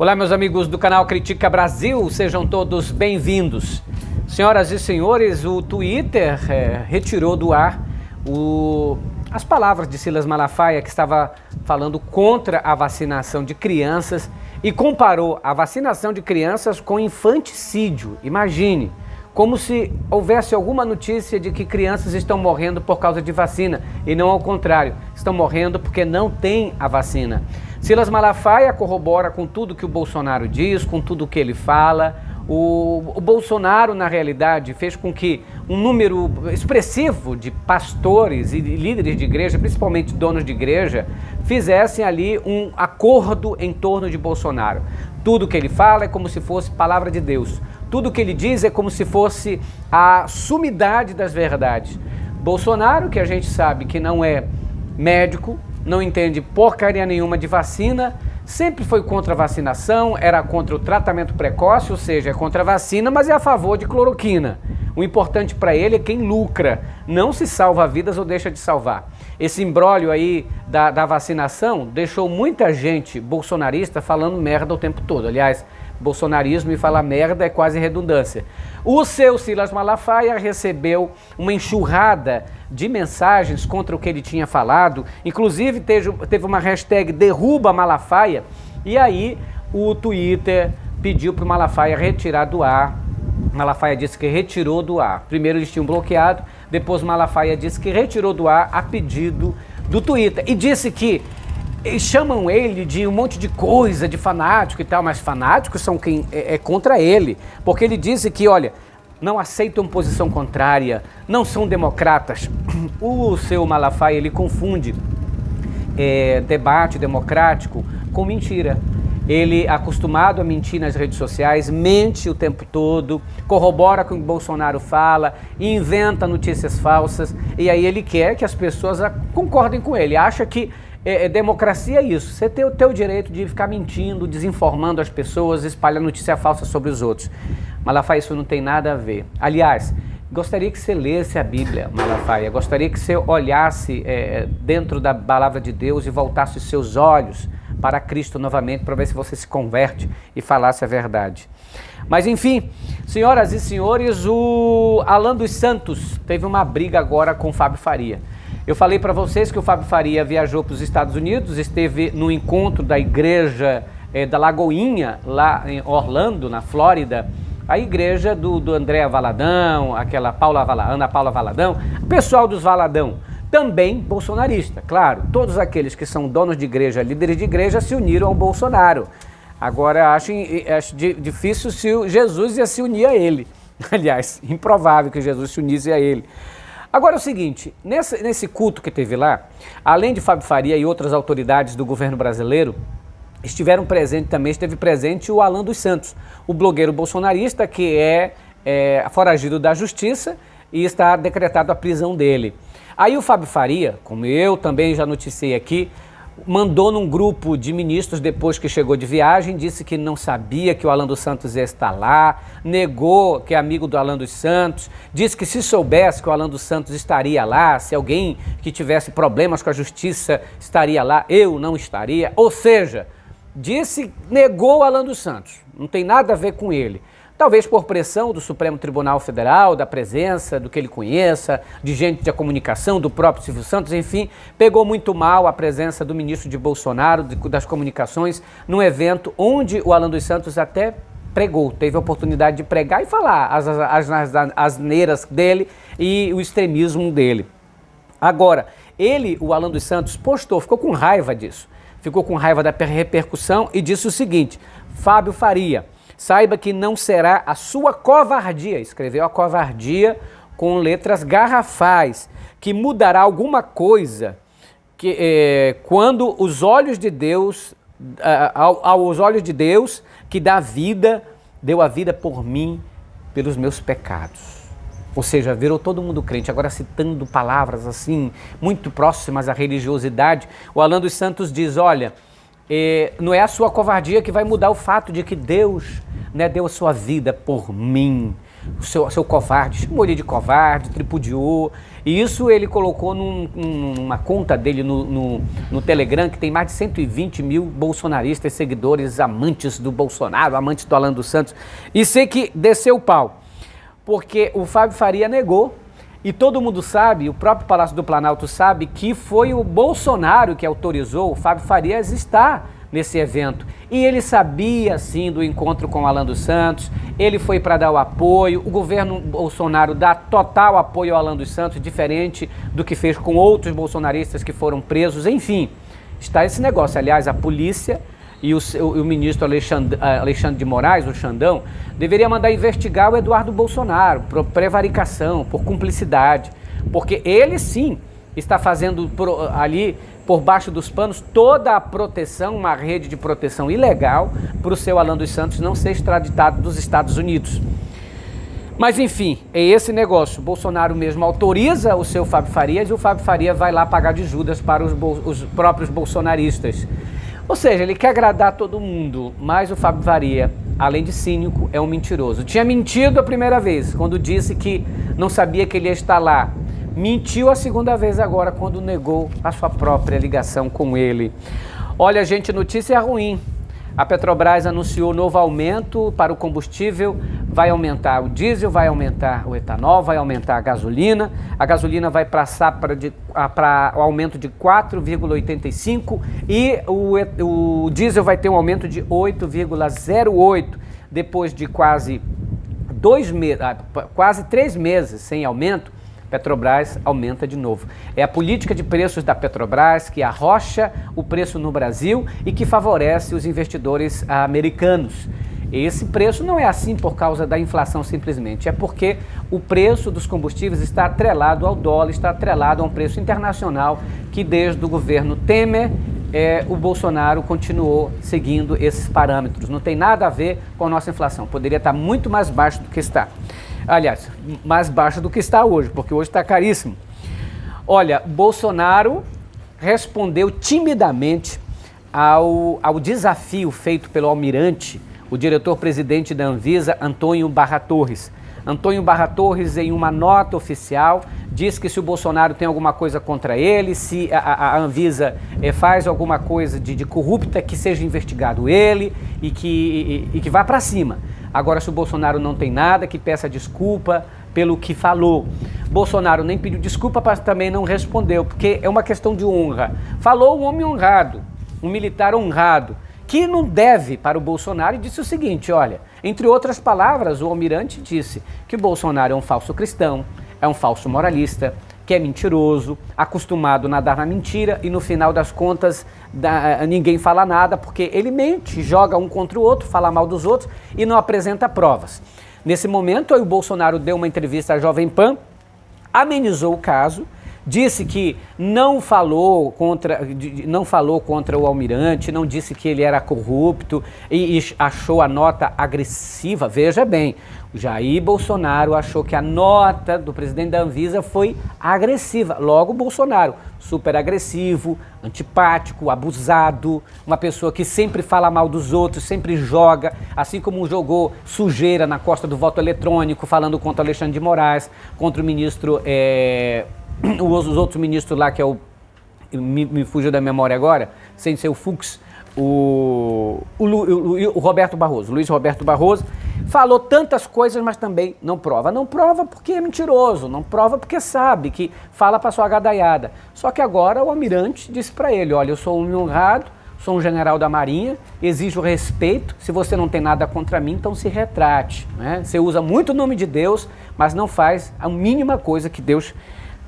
Olá, meus amigos do canal Critica Brasil, sejam todos bem-vindos. Senhoras e senhores, o Twitter retirou do ar as palavras de Silas Malafaia, que estava falando contra a vacinação de crianças e comparou a vacinação de crianças com infanticídio. Imagine, como se houvesse alguma notícia de que crianças estão morrendo por causa de vacina e não ao contrário, estão morrendo porque não tem a vacina. Silas Malafaia corrobora com tudo que o Bolsonaro diz, com tudo que ele fala. O Bolsonaro, na realidade, fez com que um número expressivo de pastores e líderes de igreja, principalmente donos de igreja, fizessem ali um acordo em torno de Bolsonaro. Tudo que ele fala é como se fosse palavra de Deus. Tudo que ele diz é como se fosse a sumidade das verdades. Bolsonaro, que a gente sabe que não é médico, não entende porcaria nenhuma de vacina, sempre foi contra a vacinação, era contra o tratamento precoce, ou seja, é contra a vacina, mas é a favor de cloroquina. O importante para ele é quem lucra, não se salva vidas ou deixa de salvar. Esse imbróglio aí da vacinação deixou muita gente bolsonarista falando merda o tempo todo. Aliás, bolsonarismo e falar merda é quase redundância. O seu Silas Malafaia recebeu uma enxurrada de mensagens contra o que ele tinha falado, inclusive teve uma hashtag derruba Malafaia, e aí o Twitter pediu para o Malafaia retirar do ar. Malafaia disse que retirou do ar. Primeiro eles tinham bloqueado, depois Malafaia disse que retirou do ar a pedido do Twitter e disse que eles chamam ele de um monte de coisa, de fanático e tal, mas fanáticos são quem é contra ele, porque ele disse que, olha, não aceitam posição contrária, não são democratas. O seu Malafaia, ele confunde debate democrático com mentira. Ele, acostumado a mentir nas redes sociais, mente o tempo todo, corrobora com o que o Bolsonaro fala, inventa notícias falsas, e aí ele quer que as pessoas concordem com ele, acha que democracia é isso, você tem o teu direito de ficar mentindo, desinformando as pessoas, espalhando notícia falsa sobre os outros. Malafaia, isso não tem nada a ver. Aliás, gostaria que você lesse a Bíblia, Malafaia, gostaria que você olhasse dentro da palavra de Deus e voltasse os seus olhos para Cristo novamente, para ver se você se converte e falasse a verdade. Mas enfim, senhoras e senhores, o Alan dos Santos teve uma briga agora com o Fábio Faria. Eu falei para vocês que o Fábio Faria viajou para os Estados Unidos, esteve no encontro da igreja da Lagoinha, lá em Orlando, na Flórida, a igreja do André Valadão, aquela Ana Paula Valadão, o pessoal dos Valadão, também bolsonarista, claro, todos aqueles que são donos de igreja, líderes de igreja, se uniram ao Bolsonaro. Agora, acho difícil se Jesus ia se unir a ele. Aliás, improvável que Jesus se unisse a ele. Agora é o seguinte, nesse culto que teve lá, além de Fábio Faria e outras autoridades do governo brasileiro, esteve presente o Alan dos Santos, o blogueiro bolsonarista que é foragido da justiça e está decretada a prisão dele. Aí o Fábio Faria, como eu também já noticiei aqui, mandou num grupo de ministros depois que chegou de viagem, disse que não sabia que o Alan dos Santos ia estar lá, negou que é amigo do Alan dos Santos, disse que se soubesse que o Alan dos Santos estaria lá, se alguém que tivesse problemas com a justiça estaria lá, eu não estaria. Ou seja, negou o Alan dos Santos, não tem nada a ver com ele. Talvez por pressão do Supremo Tribunal Federal, da presença, do que ele conheça, de gente da comunicação, do próprio Silvio Santos, enfim, pegou muito mal a presença do ministro de Bolsonaro, das comunicações, num evento onde o Alan dos Santos até pregou, teve a oportunidade de pregar e falar as asneiras dele e o extremismo dele. Agora, o Alan dos Santos, ficou com raiva disso, ficou com raiva da repercussão e disse o seguinte: Fábio Faria, saiba que não será a sua covardia, escreveu a covardia com letras garrafais, que mudará alguma coisa quando os olhos de Deus, aos olhos de Deus que deu a vida por mim, pelos meus pecados. Ou seja, virou todo mundo crente, agora citando palavras assim, muito próximas à religiosidade. O Alan dos Santos diz, olha, não é a sua covardia que vai mudar o fato de que Deus deu a sua vida por mim. seu covarde, chamou ele de covarde, tripudiou. E isso ele colocou numa conta dele no Telegram, que tem mais de 120 mil bolsonaristas, seguidores, amantes do Bolsonaro, amantes do Alan dos Santos. E sei que desceu o pau, porque o Fábio Faria negou. E todo mundo sabe, o próprio Palácio do Planalto sabe, que foi o Bolsonaro que autorizou o Fábio Faria a estar nesse evento. E ele sabia, sim, do encontro com o Alan dos Santos, ele foi para dar o apoio, o governo Bolsonaro dá total apoio ao Alan dos Santos, diferente do que fez com outros bolsonaristas que foram presos, enfim, está esse negócio. Aliás, a polícia e o ministro Alexandre de Moraes, o Xandão, deveria mandar investigar o Eduardo Bolsonaro por prevaricação, por cumplicidade, porque ele sim está fazendo ali por baixo dos panos toda a proteção, uma rede de proteção ilegal para o seu Alan dos Santos não ser extraditado dos Estados Unidos. Mas enfim, é esse negócio. O Bolsonaro mesmo autoriza o seu Fábio Farias e o Fábio Faria vai lá pagar de Judas para os próprios bolsonaristas. Ou seja, ele quer agradar todo mundo, mas o Fábio Faria, além de cínico, é um mentiroso. Tinha mentido a primeira vez, quando disse que não sabia que ele ia estar lá. Mentiu a segunda vez agora, quando negou a sua própria ligação com ele. Olha, gente, notícia ruim. A Petrobras anunciou novo aumento para o combustível, vai aumentar o diesel, vai aumentar o etanol, vai aumentar a gasolina. A gasolina vai passar para o aumento de 4,85 e o diesel vai ter um aumento de 8,08, depois de quase 3 meses sem aumento. Petrobras aumenta de novo. É a política de preços da Petrobras que arrocha o preço no Brasil e que favorece os investidores americanos. Esse preço não é assim por causa da inflação simplesmente, é porque o preço dos combustíveis está atrelado ao dólar, está atrelado a um preço internacional que desde o governo Temer o Bolsonaro continuou seguindo esses parâmetros. Não tem nada a ver com a nossa inflação, poderia estar muito mais baixo do que está. Aliás, mais baixo do que está hoje, porque hoje está caríssimo. Olha, Bolsonaro respondeu timidamente ao desafio feito pelo almirante, o diretor-presidente da Anvisa, Antônio Barra Torres. Antônio Barra Torres, em uma nota oficial, diz que se o Bolsonaro tem alguma coisa contra ele, se a Anvisa faz alguma coisa de corrupta, que seja investigado ele e que vá para cima. Agora, se o Bolsonaro não tem nada, que peça desculpa pelo que falou. Bolsonaro nem pediu desculpa, mas também não respondeu, porque é uma questão de honra. Falou um homem honrado, um militar honrado, que não deve para o Bolsonaro, e disse o seguinte, olha, entre outras palavras, o almirante disse que o Bolsonaro é um falso cristão, é um falso moralista, que é mentiroso, acostumado a nadar na mentira e no final das contas ninguém fala nada porque ele mente, joga um contra o outro, fala mal dos outros e não apresenta provas. Nesse momento, aí o Bolsonaro deu uma entrevista à Jovem Pan, amenizou o caso, disse que não falou contra o almirante, não disse que ele era corrupto e achou a nota agressiva. Veja bem, o Jair Bolsonaro achou que a nota do presidente da Anvisa foi agressiva. Logo, Bolsonaro, super agressivo, antipático, abusado, uma pessoa que sempre fala mal dos outros, sempre joga, assim como jogou sujeira na costa do voto eletrônico, falando contra Alexandre de Moraes, contra o ministro... os outros ministros lá, que é me fugiu da memória agora, sem ser o Fux, o Roberto Barroso, Luiz Roberto Barroso, falou tantas coisas, mas também não prova. Não prova porque é mentiroso, não prova porque sabe que fala para sua gadaiada. Só que agora o almirante disse para ele, olha, eu sou um honrado, sou um general da Marinha, exijo respeito, se você não tem nada contra mim, então se retrate. Né? Você usa muito o nome de Deus, mas não faz a mínima coisa que Deus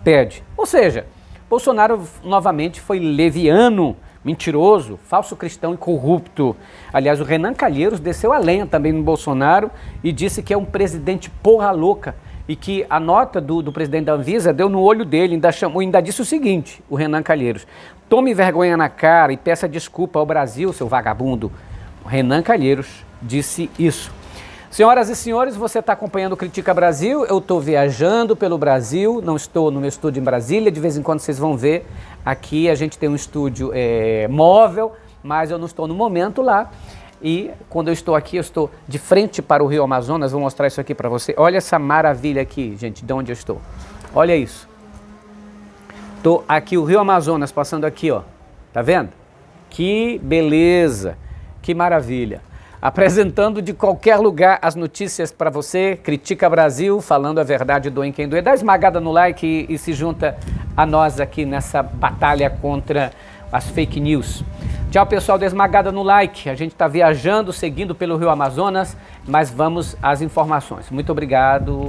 pede. Ou seja, Bolsonaro novamente foi leviano, mentiroso, falso cristão e corrupto. Aliás, o Renan Calheiros desceu a lenha também no Bolsonaro e disse que é um presidente porra louca e que a nota do presidente da Anvisa deu no olho dele, ainda disse o seguinte, o Renan Calheiros, tome vergonha na cara e peça desculpa ao Brasil, seu vagabundo. O Renan Calheiros disse isso. Senhoras e senhores, você está acompanhando o Critica Brasil, eu estou viajando pelo Brasil, não estou no meu estúdio em Brasília, de vez em quando vocês vão ver, aqui a gente tem um estúdio móvel, mas eu não estou no momento lá. E quando eu estou aqui, eu estou de frente para o Rio Amazonas. Vou mostrar isso aqui para você. Olha essa maravilha aqui, gente, de onde eu estou. Olha isso. Estou aqui, o Rio Amazonas passando aqui, ó. Tá vendo? Que beleza, que maravilha. Apresentando de qualquer lugar as notícias para você. Critica Brasil, falando a verdade, doem quem doer. Dá esmagada no like e se junta a nós aqui nessa batalha contra as fake news. Tchau, pessoal, dê esmagada no like. A gente está viajando, seguindo pelo Rio Amazonas, mas vamos às informações. Muito obrigado.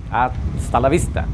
Hasta la vista.